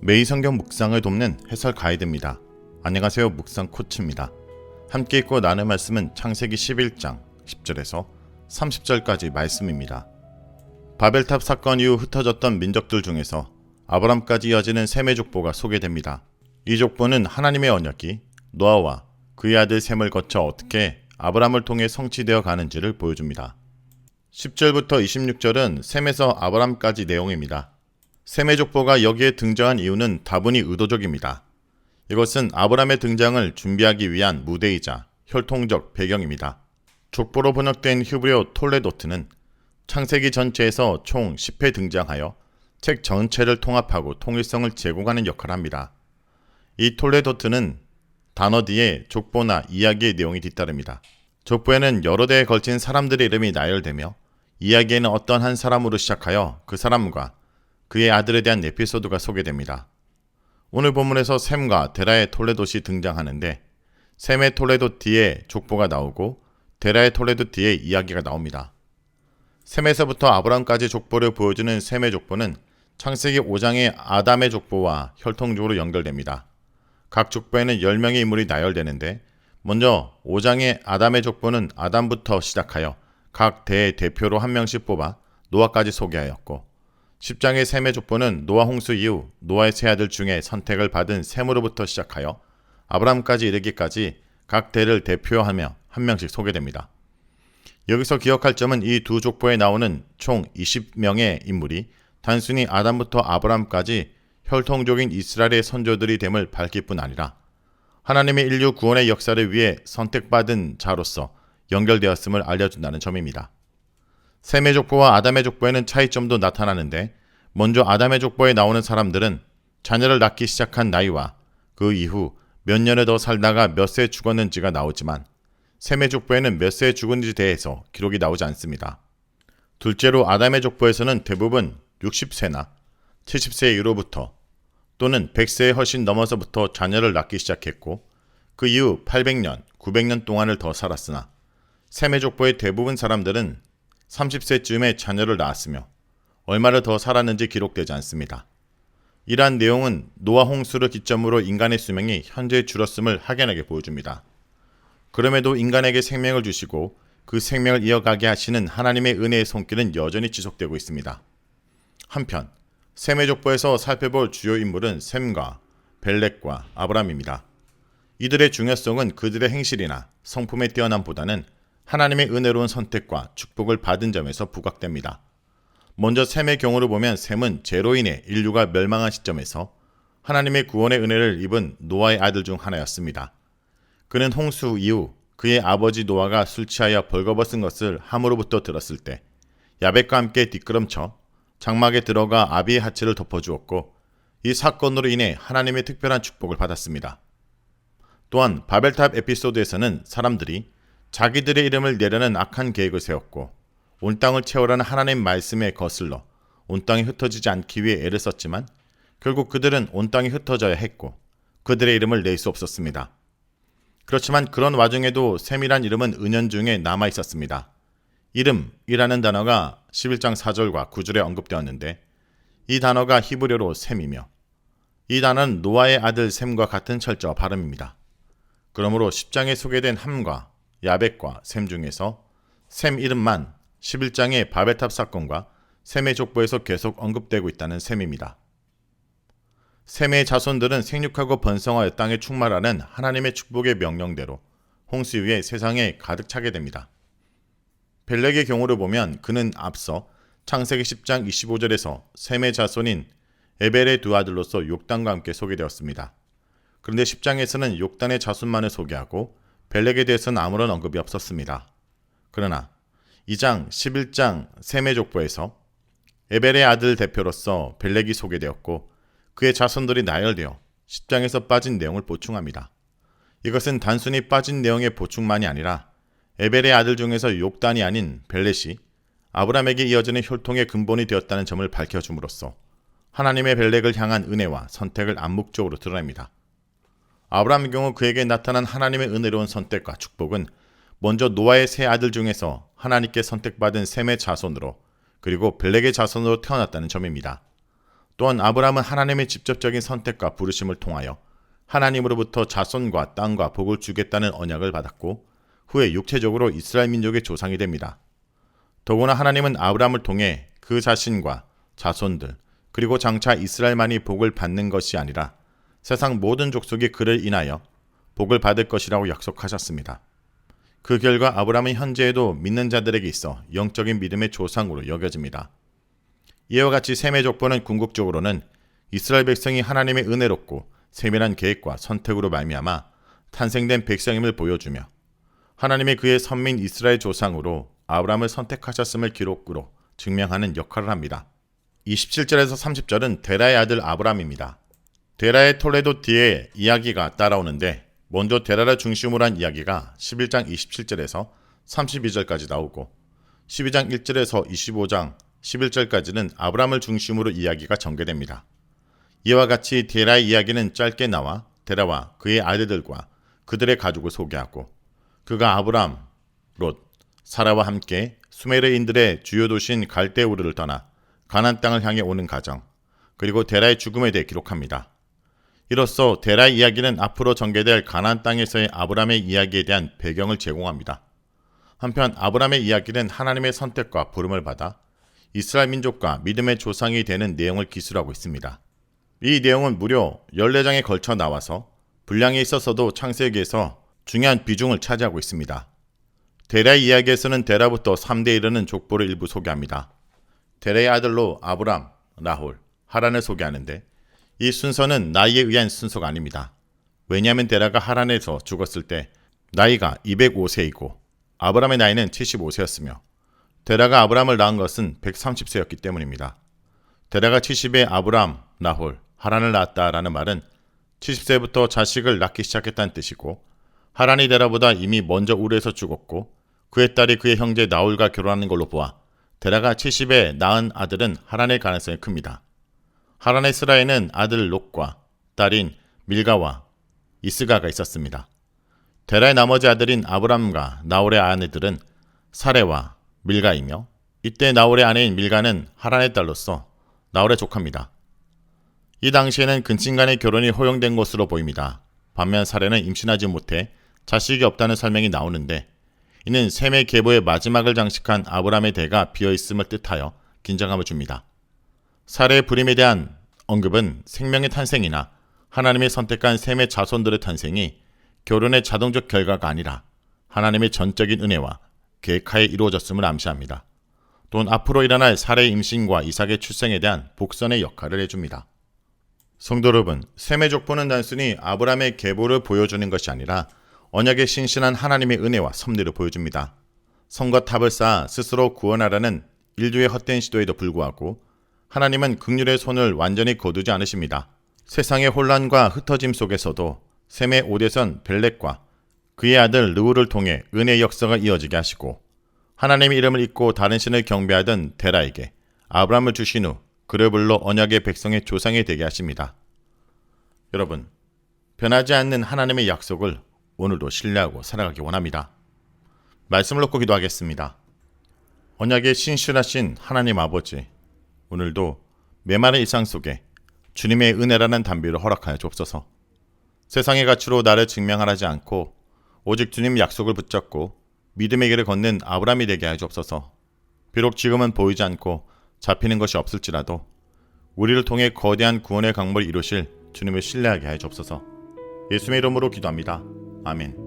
매일 성경 묵상을 돕는 해설 가이드입니다. 안녕하세요. 묵상 코치입니다. 함께 읽고 나눌 말씀은 창세기 11장 10절에서 30절까지 말씀입니다. 바벨탑 사건 이후 흩어졌던 민족들 중에서 아브람까지 이어지는 셈의 족보가 소개됩니다. 이 족보는 하나님의 언약이 노아와 그의 아들 셈을 거쳐 어떻게 아브람을 통해 성취되어 가는지를 보여줍니다. 10절부터 26절은 셈에서 아브람까지 내용입니다. 셈의 족보가 여기에 등장한 이유는 다분히 의도적입니다. 이것은 아브람의 등장을 준비하기 위한 무대이자 혈통적 배경입니다. 족보로 번역된 히브리어 톨레도트는 창세기 전체에서 총 10회 등장하여 책 전체를 통합하고 통일성을 제공하는 역할을 합니다. 이 톨레도트는 단어 뒤에 족보나 이야기의 내용이 뒤따릅니다. 족보에는 여러 대에 걸친 사람들의 이름이 나열되며 이야기에는 어떤 한 사람으로 시작하여 그 사람과 그의 아들에 대한 에피소드가 소개됩니다. 오늘 본문에서 셈과 데라의 톨레도시 등장하는데 셈의 톨레도 뒤에 족보가 나오고 데라의 톨레도 뒤에 이야기가 나옵니다. 셈에서부터 아브람까지 족보를 보여주는 셈의 족보는 창세기 5장의 아담의 족보와 혈통적으로 연결됩니다. 각 족보에는 10명의 인물이 나열되는데 먼저 5장의 아담의 족보는 아담부터 시작하여 각 대의 대표로 한 명씩 뽑아 노아까지 소개하였고 10장의 셈의 족보는 노아 홍수 이후 노아의 세 아들 중에 선택을 받은 셈으로부터 시작하여 아브람까지 이르기까지 각 대를 대표하며 한 명씩 소개됩니다. 여기서 기억할 점은 이 두 족보에 나오는 총 20명의 인물이 단순히 아담부터 아브람까지 혈통적인 이스라엘의 선조들이 됨을 밝힐 뿐 아니라 하나님의 인류 구원의 역사를 위해 선택받은 자로서 연결되었음을 알려준다는 점입니다. 셈의 족보와 아담의 족보에는 차이점도 나타나는데 먼저 아담의 족보에 나오는 사람들은 자녀를 낳기 시작한 나이와 그 이후 몇 년을 더 살다가 몇 세에 죽었는지가 나오지만 셈의 족보에는 몇 세에 죽은지에 대해서 기록이 나오지 않습니다. 둘째로 아담의 족보에서는 대부분 60세나 70세 이후로부터 또는 100세에 훨씬 넘어서부터 자녀를 낳기 시작했고 그 이후 800년, 900년 동안을 더 살았으나 셈의 족보의 대부분 사람들은 30세쯤에 자녀를 낳았으며 얼마를 더 살았는지 기록되지 않습니다. 이러한 내용은 노아 홍수를 기점으로 인간의 수명이 현재 줄었음을 확연하게 보여줍니다. 그럼에도 인간에게 생명을 주시고 그 생명을 이어가게 하시는 하나님의 은혜의 손길은 여전히 지속되고 있습니다. 한편 셈의 족보에서 살펴볼 주요 인물은 셈과 벨렉과 아브람입니다. 이들의 중요성은 그들의 행실이나 성품의 뛰어남보다는 하나님의 은혜로운 선택과 축복을 받은 점에서 부각됩니다. 먼저 셈의 경우를 보면 셈은 죄로 인해 인류가 멸망한 시점에서 하나님의 구원의 은혜를 입은 노아의 아들 중 하나였습니다. 그는 홍수 이후 그의 아버지 노아가 술 취하여 벌거벗은 것을 함으로부터 들었을 때 야벳과 함께 뒷걸음쳐 장막에 들어가 아비의 하체를 덮어주었고 이 사건으로 인해 하나님의 특별한 축복을 받았습니다. 또한 바벨탑 에피소드에서는 사람들이 자기들의 이름을 내려는 악한 계획을 세웠고 온 땅을 채우라는 하나님 말씀에 거슬러 온 땅이 흩어지지 않기 위해 애를 썼지만 결국 그들은 온 땅이 흩어져야 했고 그들의 이름을 낼 수 없었습니다. 그렇지만 그런 와중에도 셈이란 이름은 은연중에 남아 있었습니다. 이름이라는 단어가 11장 4절과 9절에 언급되었는데 이 단어가 히브리어로 셈이며 이 단어는 노아의 아들 셈과 같은 철자와 발음입니다. 그러므로 10장에 소개된 함과 야벳과 셈 중에서 셈 이름만 11장의 바벨탑 사건과 셈의 족보에서 계속 언급되고 있다는 셈입니다. 셈의 자손들은 생육하고 번성하여 땅에 충만하는 하나님의 축복의 명령대로 홍수 위에 세상에 가득 차게 됩니다. 벨렉의 경우를 보면 그는 앞서 창세기 10장 25절에서 셈의 자손인 에벨의 두 아들로서 욕단과 함께 소개되었습니다. 그런데 10장에서는 욕단의 자손만을 소개하고 벨렉에 대해서는 아무런 언급이 없었습니다. 그러나 2장 11장 셈의 족보에서 에벨의 아들 대표로서 벨렉이 소개되었고 그의 자손들이 나열되어 10장에서 빠진 내용을 보충합니다. 이것은 단순히 빠진 내용의 보충만이 아니라 에벨의 아들 중에서 욕단이 아닌 벨렛이 아브람에게 이어지는 혈통의 근본이 되었다는 점을 밝혀줌으로써 하나님의 벨렉을 향한 은혜와 선택을 암묵적으로 드러냅니다. 아브람의 경우 그에게 나타난 하나님의 은혜로운 선택과 축복은 먼저 노아의 세 아들 중에서 하나님께 선택받은 셈의 자손으로 그리고 벨렉의 자손으로 태어났다는 점입니다. 또한 아브라함은 하나님의 직접적인 선택과 부르심을 통하여 하나님으로부터 자손과 땅과 복을 주겠다는 언약을 받았고 후에 육체적으로 이스라엘 민족의 조상이 됩니다. 더구나 하나님은 아브라함을 통해 그 자신과 자손들 그리고 장차 이스라엘만이 복을 받는 것이 아니라 세상 모든 족속이 그를 인하여 복을 받을 것이라고 약속하셨습니다. 그 결과 아브라함은 현재에도 믿는 자들에게 있어 영적인 믿음의 조상으로 여겨집니다. 이와 같이 셈의 족보는 궁극적으로는 이스라엘 백성이 하나님의 은혜롭고 세밀한 계획과 선택으로 말미암아 탄생된 백성임을 보여주며 하나님이 그의 선민 이스라엘 조상으로 아브라함을 선택하셨음을 기록으로 증명하는 역할을 합니다. 27절에서 30절은 데라의 아들 아브라함입니다. 데라의 톨레도 뒤에 이야기가 따라오는데 먼저 데라를 중심으로 한 이야기가 11장 27절에서 32절까지 나오고 12장 1절에서 25장 11절까지는 아브라함을 중심으로 이야기가 전개됩니다. 이와 같이 데라의 이야기는 짧게 나와 데라와 그의 아들들과 그들의 가족을 소개하고 그가 아브라함, 롯, 사라와 함께 수메르인들의 주요 도시인 갈대우르를 떠나 가나안 땅을 향해 오는 과정, 그리고 데라의 죽음에 대해 기록합니다. 이로써 데라의 이야기는 앞으로 전개될 가나안 땅에서의 아브라함의 이야기에 대한 배경을 제공합니다. 한편 아브라함의 이야기는 하나님의 선택과 부름을 받아 이스라엘 민족과 믿음의 조상이 되는 내용을 기술하고 있습니다. 이 내용은 무려 14장에 걸쳐 나와서 분량에 있어서도 창세기에서 중요한 비중을 차지하고 있습니다. 데라의 이야기에서는 데라부터 3대에 이르는 족보를 일부 소개합니다. 데라의 아들로 아브람, 나홀, 하란을 소개하는데 이 순서는 나이에 의한 순서가 아닙니다. 왜냐하면 데라가 하란에서 죽었을 때 나이가 205세이고 아브람의 나이는 75세였으며 데라가 아브람을 낳은 것은 130세였기 때문입니다. 데라가 70에 아브람, 나홀, 하란을 낳았다라는 말은 70세부터 자식을 낳기 시작했다는 뜻이고 하란이 데라보다 이미 먼저 우르에서 죽었고 그의 딸이 그의 형제 나홀과 결혼하는 걸로 보아 데라가 70에 낳은 아들은 하란일 가능성이 큽니다. 하란의 스라에는 아들 롯과 딸인 밀가와 이스가가 있었습니다. 데라의 나머지 아들인 아브람과 나홀의 아내들은 사레와 밀가이며 이때 나홀의 아내인 밀가는 하란의 딸로서 나홀의 조카입니다. 이 당시에는 근친간의 결혼이 허용된 것으로 보입니다. 반면 사레는 임신하지 못해 자식이 없다는 설명이 나오는데 이는 셈의 계보의 마지막을 장식한 아브람의 대가 비어있음을 뜻하여 긴장감을 줍니다. 사레의 불임에 대한 언급은 생명의 탄생이나 하나님이 선택한 셈의 자손들의 탄생이 결혼의 자동적 결과가 아니라 하나님의 전적인 은혜와 계획하에 이루어졌음을 암시합니다. 또한 앞으로 일어날 사레의 임신과 이삭의 출생에 대한 복선의 역할을 해줍니다. 성도 여러분, 셈의 족보는 단순히 아브람의 계보를 보여주는 것이 아니라 언약의 신실한 하나님의 은혜와 섭리를 보여줍니다. 성과 탑을 쌓아 스스로 구원하라는 인류의 헛된 시도에도 불구하고 하나님은 긍휼의 손을 완전히 거두지 않으십니다. 세상의 혼란과 흩어짐 속에서도 셈의 5대선 벨렉과 그의 아들 르우를 통해 은혜의 역사가 이어지게 하시고 하나님의 이름을 잊고 다른 신을 경배하던 데라에게 아브람을 주신 후 그를 불러 언약의 백성의 조상이 되게 하십니다. 여러분, 변하지 않는 하나님의 약속을 오늘도 신뢰하고 살아가기 원합니다. 말씀을 놓고 기도하겠습니다. 언약의 신실하신 하나님 아버지, 오늘도 메마른 일상 속에 주님의 은혜라는 담비를 허락하여 주옵소서. 세상의 가치로 나를 증명하지 않고 오직 주님 약속을 붙잡고 믿음의 길을 걷는 아브람이 되게 하여 주옵소서. 비록 지금은 보이지 않고 잡히는 것이 없을지라도 우리를 통해 거대한 구원의 강물을 이루실 주님을 신뢰하게 하여 주옵소서. 예수의 이름으로 기도합니다. 아멘.